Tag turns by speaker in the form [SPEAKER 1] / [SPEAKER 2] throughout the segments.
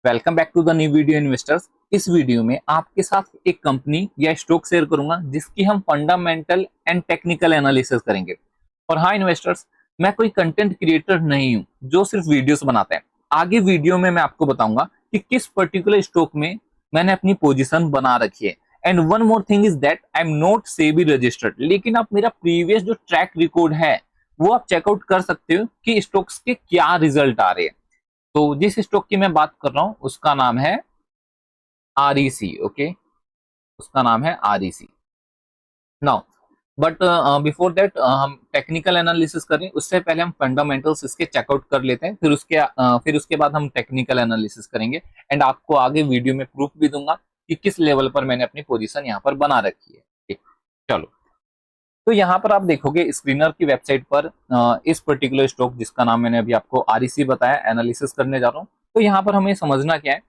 [SPEAKER 1] Welcome back to the new video investors. इस video में आपके साथ एक कंपनी या स्टॉक शेयर करूंगा जिसकी हम फंडामेंटल एंड टेक्निकल एनालिसिस करेंगे। और हाँ इन्वेस्टर्स, मैं कोई कंटेंट क्रिएटर नहीं हूं जो सिर्फ वीडियोस बनाता है। आगे वीडियो में मैं आपको बताऊंगा कि किस पर्टिकुलर स्टॉक में मैंने अपनी पोजीशन बना रखी है। And one more thing is that I am not SEBI registered, लेकिन आप मेरा प्रीवियस जो ट्रैक रिकॉर्ड है वो आप चेकआउट कर सकते हो कि स्टॉक्स के क्या रिजल्ट आ रहे हैं। तो जिस स्टॉक की मैं बात कर रहा हूं उसका नाम है आरईसी। ओके, उसका नाम है REC. Now but before that हम टेक्निकल एनालिसिस करें उससे पहले हम फंडामेंटल्स इसके चेकआउट कर लेते हैं, फिर उसके बाद हम टेक्निकल एनालिसिस करेंगे। एंड आपको आगे वीडियो में प्रूफ भी दूंगा कि किस लेवल पर मैंने अपनी पोजीशन यहाँ पर बना रखी है। ठीक, चलो। तो यहाँ पर आप देखोगे स्क्रीनर की वेबसाइट पर इस पर्टिकुलर स्टॉक जिसका नाम मैंने अभी आपको आरईसी बताया, एनालिसिस करने जा रहा हूँ। तो यहाँ पर हमें समझना क्या है।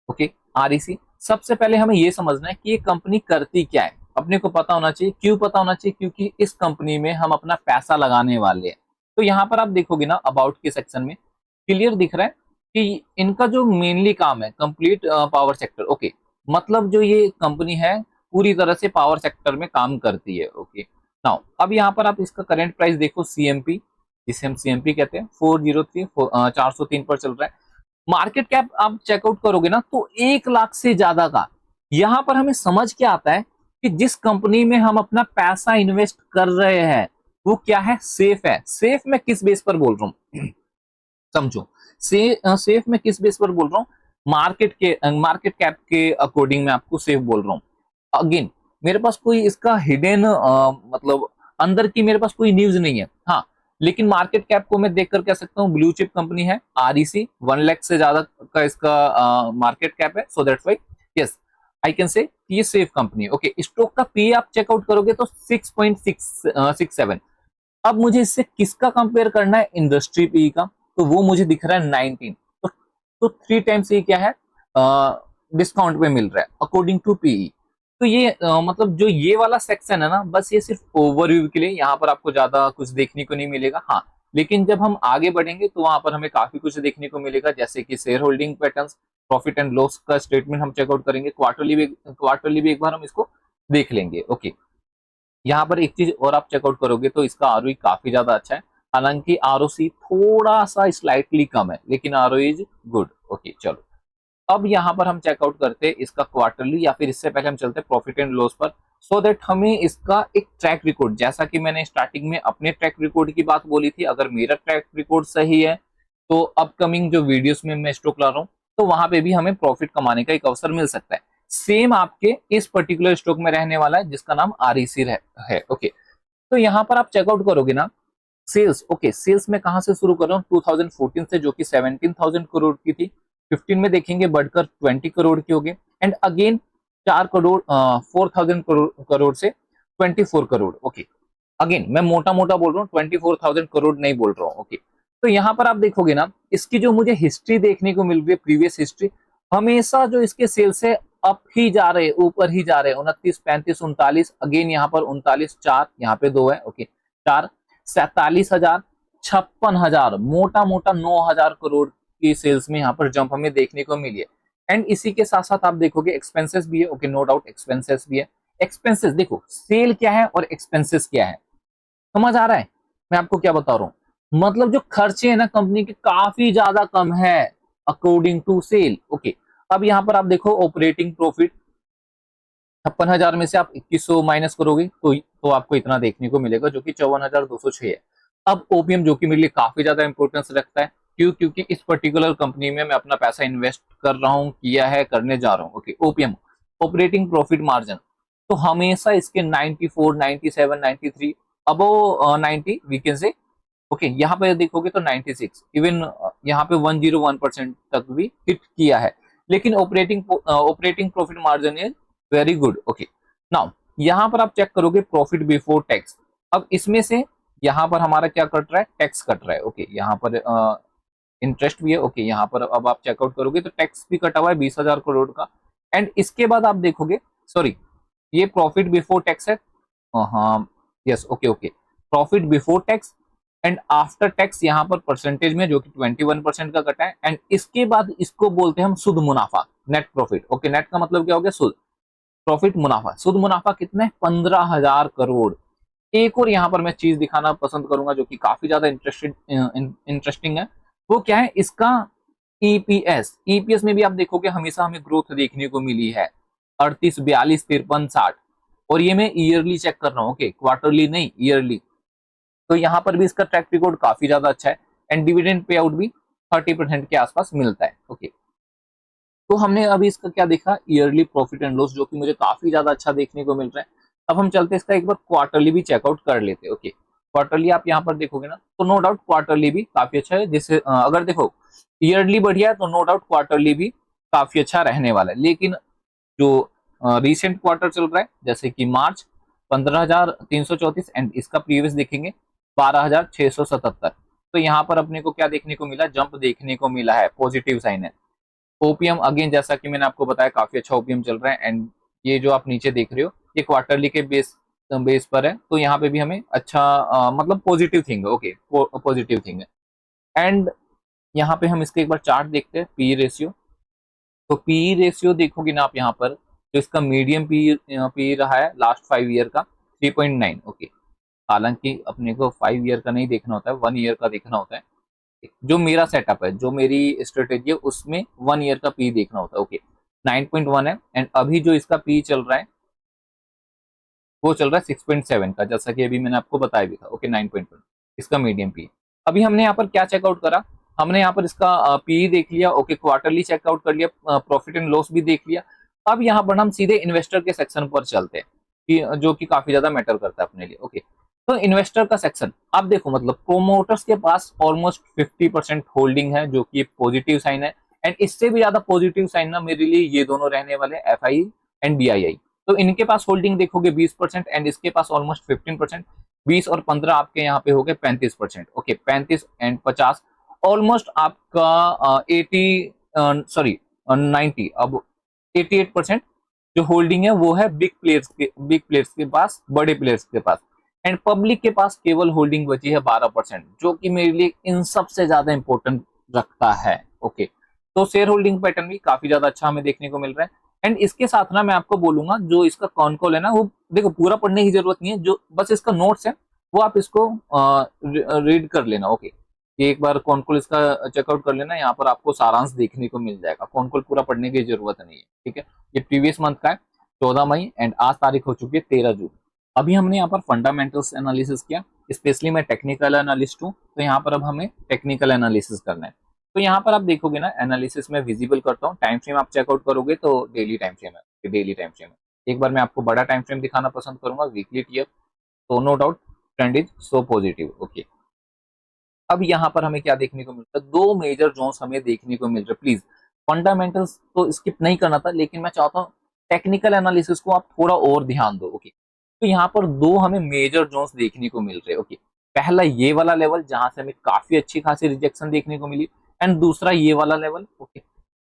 [SPEAKER 1] ओके, आरईसी सबसे पहले हमें ये समझना है कि ये कंपनी करती क्या है। अपने को पता होना चाहिए। क्यों पता होना चाहिए? क्योंकि इस कंपनी में हम अपना पैसा लगाने वाले हैं। तो यहाँ पर आप देखोगे ना, अबाउट के सेक्शन में क्लियर दिख रहा है कि इनका जो मेनली काम है कंप्लीट पावर सेक्टर। ओके, मतलब जो ये कंपनी है पूरी तरह से पावर सेक्टर में काम करती है। ओके, नाउ अब यहाँ पर आप इसका करंट प्राइस देखो, सीएमपी जिसे हम सीएमपी कहते हैं, 403 403 पर चल रहा है। मार्केट कैप आप चेकआउट करोगे ना तो 1 लाख से ज्यादा का। यहां पर हमें समझ क्या आता है कि जिस कंपनी में हम अपना पैसा इन्वेस्ट कर रहे हैं वो क्या है, सेफ है। सेफ मैं किस बेस पर बोल रहा हूं समझो। सेफ मैं किस बेस पर बोल रहा हूँ, मार्केट कैप के अकॉर्डिंग मैं आपको सेफ बोल रहा हूँ। अगेन मेरे पास कोई इसका हिडन मतलब अंदर की मेरे पास कोई न्यूज नहीं है। हाँ, लेकिन मार्केट कैप को मैं देखकर कह सकता हूँ ब्लू चिप कंपनी है आरईसी, 1 लाख से ज्यादा का इसका मार्केट कैप है। So that's why yes I can say ये सेफ कंपनी है। ओके, स्टॉक का पी आप चेकआउट करोगे तो 6.67। अब मुझे इससे किसका कंपेयर करना है, इंडस्ट्री पी का, तो वो मुझे दिख रहा है 19। तो 3 टाइम्स ये क्या है, डिस्काउंट पे मिल रहा है अकॉर्डिंग टू पीई। तो ये मतलब जो ये वाला सेक्शन है ना, बस ये सिर्फ ओवरव्यू के लिए, यहाँ पर आपको ज्यादा कुछ देखने को नहीं मिलेगा। हाँ, लेकिन जब हम आगे बढ़ेंगे तो वहां पर हमें काफी कुछ देखने को मिलेगा, जैसे कि share holding patterns, profit and loss का स्टेटमेंट हम चेकआउट करेंगे। क्वार्टरली भी एक बार हम इसको देख लेंगे। ओके, यहाँ पर एक चीज और आप चेकआउट करोगे तो इसका आरओई काफी ज्यादा अच्छा है। हालांकि आरओसी थोड़ा सा स्लाइटली कम है, लेकिन आरओई इज गुड। ओके, चलो। अब यहाँ पर हम चेकआउट करते हैं इसका क्वार्टरली, या फिर इससे पहले हम चलते हैं प्रॉफिट एंड लॉस पर, सो दैट हमें इसका एक ट्रैक रिकॉर्ड, जैसा कि मैंने स्टार्टिंग में अपने ट्रैक रिकॉर्ड की बात बोली थी, अगर मेरा ट्रैक रिकॉर्ड सही है तो अपकमिंग जो वीडियोस में मैं स्टॉक ला रहा हूँ तो वहां पे भी हमें प्रॉफिट कमाने का एक अवसर मिल सकता है। सेम आपके इस पर्टिकुलर स्टॉक में रहने वाला है जिसका नाम आरईसी है। ओके, तो यहाँ पर आप चेकआउट करोगे ना, सेल्स। ओके, सेल्स में कहां से शुरू कर रहा हूँ, 2014 से, जो कि 17,000 करोड़ की थी। 15 में देखेंगे बढ़कर 20 करोड़ की हो गई। एंड अगेन 4 करोड़ 4,000 करोड़ से 24 करोड़। ओके, अगेन मैं मोटा मोटा बोल रहा हूँ, 24,000 करोड़ नहीं बोल रहा हूँ। ओके, तो यहाँ पर आप देखोगे ना, इसकी जो मुझे हिस्ट्री देखने को मिल रही है, प्रीवियस हिस्ट्री, हमेशा जो इसके सेल्स है अप ही जा रहे, ऊपर ही जा रहे। 29, 35, 39, अगेन यहाँ पर 39, 4, यहाँ पे 2 है। ओके, 4, 47,000, 56,000, मोटा मोटा 9,000 करोड़ की सेल्स में यहाँ पर जंप हमें देखने को मिली है। एंड इसी के साथ साथ आप देखोगे एक्सपेंसेस भी है। ओके, नो डाउट एक्सपेंसेस भी है। एक्सपेंसेस देखो, सेल क्या है और एक्सपेंसेस क्या है, समझ आ रहा है मैं आपको क्या बता रहा हूँ। मतलब जो खर्चे है ना कंपनी के काफी ज्यादा कम है अकॉर्डिंग टू सेल। ओके, अब यहाँ पर आप देखो ऑपरेटिंग प्रॉफिट 56,000 में से आप 2100 माइनस करोगे तो आपको इतना देखने को मिलेगा, जो कि 54,206 है। अब ओपीएम, जो कि मेरे लिए काफी ज्यादा इंपॉर्टेंस रखता है, क्यों? क्योंकि इस पर्टिकुलर कंपनी में मैं अपना पैसा इन्वेस्ट कर रहा हूँ, किया है, करने जा रहा हूँ। Okay, OPM, operating profit margin, तो हमेशा इसके 94, 97, 93, above 90 we can say. Okay, यहाँ पे देखोगे तो 96, इवन यहाँ पे 101% तक भी हिट किया है। लेकिन operating profit margin is very good. Okay, now यहाँ पर आप चेक करोगे प्रॉफिट बिफोर टैक्स। अब इसमें से यहाँ पर हमारा क्या कट रहा है, टैक्स कट रहा है। ओके, यहाँ पर इंटरेस्ट भी है। ओके, यहाँ पर अब आप चेकआउट करोगे तो टैक्स भी कटा हुआ है 20,000 करोड़ का। एंड इसके बाद आप देखोगे, सॉरी, ये प्रॉफिट बिफोर टैक्स है। हाँ, yes, okay okay, profit before tax and after tax यहाँ पर परसेंटेज में जो कि 21% का कटा है, एंड इसके बाद इसको बोलते हैं हम शुद्ध मुनाफा, नेट प्रॉफिट। ओके, नेट का मतलब क्या हो गया, शुद्ध प्रॉफिट, मुनाफा। शुद्ध मुनाफा कितना है, 15,000 करोड़। एक और यहाँ पर मैं चीज दिखाना पसंद करूंगा जो कि काफी ज्यादा इंटरेस्टिंग है, वो क्या है, इसका ईपीएस। ईपीएस में भी आप देखोगे हमेशा हमें ग्रोथ देखने को मिली है, 38, 42, 53, 60। और ये मैं ईयरली चेक कर रहा हूँ, ओके, क्वार्टरली नहीं, ईयरली। तो यहाँ पर भी इसका ट्रैक रिकॉर्ड काफी ज्यादा अच्छा है, एंड डिविडेंड पे आउट भी 30% के आसपास मिलता है। ओके, तो हमने अभी इसका क्या देखा, ईयरली प्रॉफिट एंड लॉस, जो कि मुझे काफी ज्यादा अच्छा देखने को मिल रहा है। अब हम चलते इसका एक बार क्वार्टरली भी चेकआउट कर लेते हैं। ओके, क्वार्टरली आप यहाँ पर देखोगे ना, तो नो डाउट क्वार्टरली भी काफी अच्छा है। जिससे अगर देखो ईयरली बढ़िया है तो नो डाउट क्वार्टरली भी काफी अच्छा रहने वाला है। लेकिन जो रिसेंट क्वार्टर चल रहा है, जैसे कि मार्च 15,334, एंड इसका प्रीवियस देखेंगे 12,677, तो यहाँ पर अपने को क्या देखने को मिला, जंप देखने को मिला है, पॉजिटिव साइन है। ओपीएम अगेन जैसा कि मैंने आपको बताया काफी अच्छा ओपीएम चल रहा है, एंड ये जो आप नीचे देख रहे हो ये क्वार्टरली के बेस पर है, तो यहाँ पे भी हमें अच्छा मतलब पॉजिटिव थिंग है। ओके, पॉजिटिव थिंग है। एंड यहाँ पे हम इसके एक बार चार्ट देखते हैं, पी रेशियो। तो पी रेशियो देखोगे ना आप यहाँ पर, तो इसका मीडियम पी रहा है लास्ट 5 ईयर का 3.9। ओके, हालांकि अपने को 5 ईयर का नहीं देखना होता है, 1 ईयर का देखना होता है। जो मेरा सेटअप है, जो मेरी स्ट्रेटेजी है, उसमें 1 ईयर का पी देखना होता है। ओके, 9.1 है, एंड अभी जो इसका पी चल रहा है वो चल रहा है 6.7 का, जैसा कि अभी मैंने आपको बताया भी था। ओके, 9.1 इसका मीडियम पी। अभी हमने यहाँ पर क्या चेकआउट करा, हमने यहाँ पर इसका पी देख लिया। ओके, क्वार्टरली चेकआउट कर लिया, प्रॉफिट एंड लॉस भी देख लिया। अब यहाँ पर हम सीधे इन्वेस्टर के सेक्शन पर चलते हैं, कि जो कि काफी ज्यादा मैटर करता है अपने लिए। ओके, तो इन्वेस्टर का सेक्शन आप देखो, मतलब प्रोमोटर्स के पास ऑलमोस्ट 50% होल्डिंग है, जो कि पॉजिटिव साइन है। एंड इससे भी ज्यादा पॉजिटिव साइन ना मेरे लिए ये दोनों रहने वाले, एफआई एंड बीआईआई। तो इनके पास होल्डिंग देखोगे 20%, एंड इसके पास ऑलमोस्ट 15%। 20 और 15 आपके यहाँ पे हो गए 35%। ओके, 35 एंड 50 ऑलमोस्ट आपका 80, सॉरी 90, अब 88% जो होल्डिंग है वो है बिग प्लेयर्स के पास, बड़े प्लेयर्स के पास। एंड पब्लिक के पास केवल होल्डिंग बची है 12%, जो कि मेरे लिए इन सबसे ज्यादा इंपॉर्टेंट रखता है। ओके, तो शेयर होल्डिंग पैटर्न भी काफी ज्यादा अच्छा हमें देखने को मिल रहा है। एंड इसके साथ ना मैं आपको बोलूंगा, जो इसका कॉन्कॉल है ना, वो देखो पूरा पढ़ने की जरूरत नहीं है, जो बस इसका नोट्स है वो आप इसको रीड कर लेना। ओके, ये एक बार कॉन्कॉल इसका चेकआउट कर लेना, यहाँ पर आपको सारांश देखने को मिल जाएगा। कॉन्कॉल पूरा पढ़ने की जरूरत नहीं है, ठीक है। ये प्रीवियस मंथ का है, 14 मई, एंड आज तारीख हो चुकी है 13 जून। अभी हमने यहाँ पर फंडामेंटल्स एनालिसिस किया, स्पेशली मैं टेक्निकल एनालिस्ट हूँ, तो यहाँ पर अब हमें टेक्निकल एनालिसिस करना है। तो यहाँ पर आप देखोगे ना, एनालिसिस में विजिबल करता हूँ, टाइम फ्रेम आप चेकआउट करोगे तो डेली टाइम फ्रेम है, डेली टाइम फ्रेम है। एक बार मैं आपको बड़ा टाइम फ्रेम दिखाना पसंद करूंगा, वीकली टीएफ, तो no doubt trend is so positive. Okay, अब यहाँ पर हमें क्या देखने को मिलता है, दो मेजर जोन्स हमें देखने को मिल रहे हैं। प्लीज फंडामेंटल्स तो स्किप नहीं करना था, लेकिन मैं चाहता हूँ टेक्निकल एनालिसिस को आप थोड़ा और ध्यान दो। ओके, तो यहाँ पर दो हमें मेजर जोन्स देखने को मिल रहे हैं। ओके, पहला ये वाला लेवल जहां से हमें काफी अच्छी खासी रिजेक्शन देखने को मिली, एंड दूसरा ये वाला लेवल। ओके,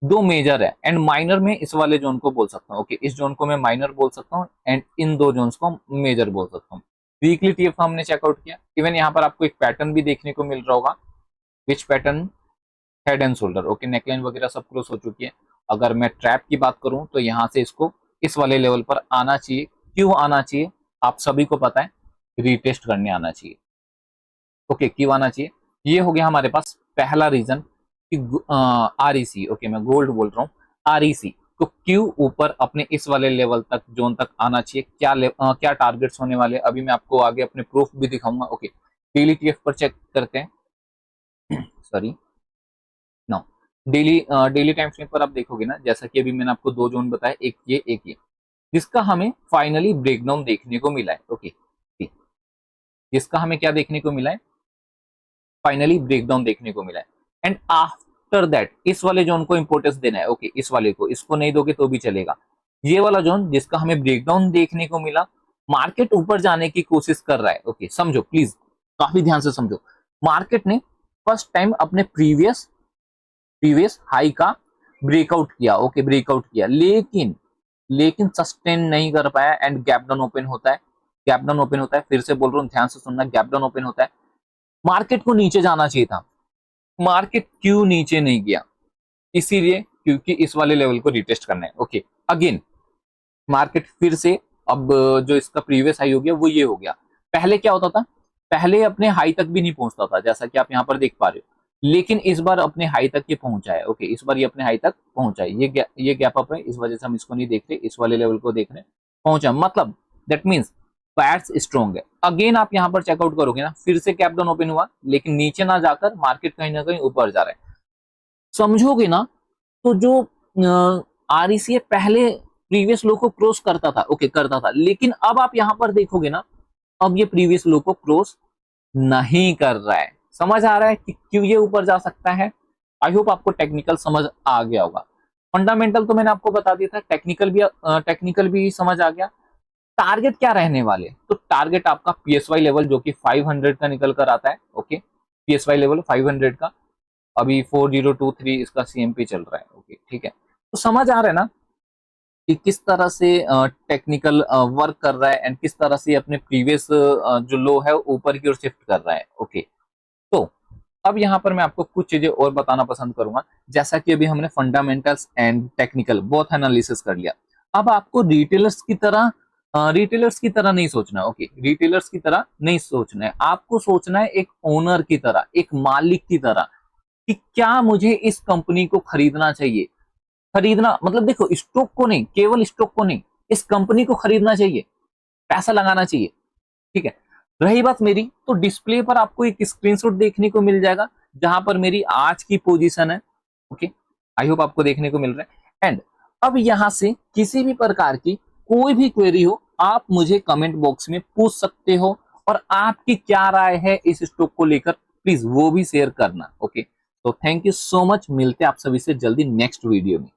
[SPEAKER 1] दो मेजर है, एंड माइनर में इस वाले जोन को बोल सकता हूँ। ओके, इस जोन को मैं माइनर बोल सकता हूँ, एंड इन दो जोन्स को मेजर बोल सकता हूँ। वीकली टीएफ का हमने चेकआउट किया। इवन यहाँ पर आपको एक पैटर्न भी देखने को मिल रहा होगा, which pattern, head and shoulder. Okay, neckline वगैरह सब क्रॉस हो चुकी है। अगर मैं ट्रैप की बात करूं तो यहाँ से इसको इस वाले लेवल पर आना चाहिए। क्यों आना चाहिए, आप सभी को पता है, रीटेस्ट करने आना चाहिए। ओके, क्यों आना चाहिए, ये हो गया हमारे पास पहला रीजन कि आरईसी, ओके मैं गोल्ड बोल रहा हूँ, आरईसी तो क्यों ऊपर अपने इस वाले लेवल तक, जोन तक आना चाहिए। क्या टारगेट्स होने वाले, अभी मैं आपको आगे अपने प्रूफ भी दिखाऊंगा। ओके, डेली टीएफ पर चेक करते हैं sorry no, daily time frame पर आप देखोगे ना, जैसा कि अभी मैंने आपको दो जोन बताया, एक ये, जिसका हमें फाइनली ब्रेकडाउन देखने को मिला है। ओके, जिसका हमें क्या देखने को मिला है, फाइनली ब्रेकडाउन देखने को मिला है। एंड आफ्टर दैट इस वाले जोन को इंपोर्टेंस देना है। ओके, इस वाले को, इसको नहीं दोगे तो भी चलेगा। ये वाला जोन जिसका हमें ब्रेकडाउन देखने को मिला, मार्केट ऊपर जाने की कोशिश कर रहा है। ओके, समझो प्लीज, काफी ध्यान से समझो। मार्केट ने फर्स्ट टाइम अपने प्रीवियस हाई का ब्रेकआउट किया। ओके, ब्रेकआउट किया, लेकिन सस्टेन नहीं कर पाया, एंड गैप डाउन ओपन होता है। गैप डाउन ओपन होता है, फिर से बोल रहा हूँ ध्यान से सुनना, गैप डाउन ओपन होता है, मार्केट को नीचे जाना चाहिए था, मार्केट क्यों नीचे नहीं गया? इसीलिए क्योंकि इस वाले लेवल को रिटेस्ट करना है। ओके, अगेन मार्केट फिर से अब जो इसका प्रीवियस हाई हो गया वो ये हो गया। पहले क्या होता था, पहले अपने हाई तक भी नहीं पहुंचता था जैसा कि आप यहाँ पर देख पा रहे हो, लेकिन इस बार अपने हाई तक ये पहुंचा है। ओके, इस बार ये अपने हाई तक पहुंचा है, ये गैप अप है, इस वजह से हम इसको नहीं देख रहे, इस वाले लेवल को देख रहे हैं, पहुंचा, मतलब दैट मीन्स पैट्स स्ट्रॉन्ग है। अगेन आप यहाँ पर चेकआउट करोगे ना, फिर से कैप डाउन ओपन हुआ, लेकिन नीचे ना जाकर मार्केट कहीं ना कहीं ऊपर जा रहा है, समझोगे ना? तो जो आरईसी पहले प्रीवियस लो को क्रॉस करता था, ओके करता था, लेकिन अब आप यहां पर देखोगे ना, अब ये प्रीवियस लो को क्रॉस नहीं कर रहा है। समझ आ रहा है कि क्यों ये ऊपर जा सकता है? आई होप आपको टेक्निकल समझ आ गया होगा। फंडामेंटल तो मैंने आपको बता दिया था, टेक्निकल भी समझ आ गया। टारगेट क्या रहने वाले, तो टारगेट आपका पीएसवाई लेवल जो कि 500 का निकल कर आता है। ओके, पीएसवाई लेवल 500 का, अभी 4023 इसका सीएमपी चल रहा है। ओके ठीक है, तो समझ आ रहा है ना कि किस तरह से टेक्निकल वर्क कर रहा है एंड किस तरह से अपने प्रीवियस जो लो है ऊपर की ओर शिफ्ट कर रहा है। ओके, तो अब यहाँ पर मैं आपको कुछ चीजें और बताना पसंद करूंगा। जैसा कि अभी हमने fundamentals and technical both analysis कर लिया, अब आपको रिटेलर्स की तरह नहीं सोचना। ओके, रिटेलर्स की तरह नहीं सोचना है, आपको सोचना है एक ओनर की तरह, एक मालिक की तरह, कि क्या मुझे इस कंपनी को खरीदना चाहिए। खरीदना मतलब देखो, स्टॉक को नहीं, केवल स्टॉक को नहीं, इस कंपनी को खरीदना चाहिए, पैसा लगाना चाहिए। ठीक है, रही बात मेरी, तो डिस्प्ले पर आपको एक स्क्रीनशॉट देखने को मिल जाएगा जहां पर मेरी आज की पोजीशन है। ओके, आई होप आपको देखने को मिल रहा है। एंड अब यहां से किसी भी प्रकार की कोई भी क्वेरी हो, आप मुझे कमेंट बॉक्स में पूछ सकते हो, और आपकी क्या राय है इस स्टॉक को लेकर, प्लीज वो भी शेयर करना। ओके, तो थैंक यू सो मच, मिलते हैं आप सभी से जल्दी नेक्स्ट वीडियो में।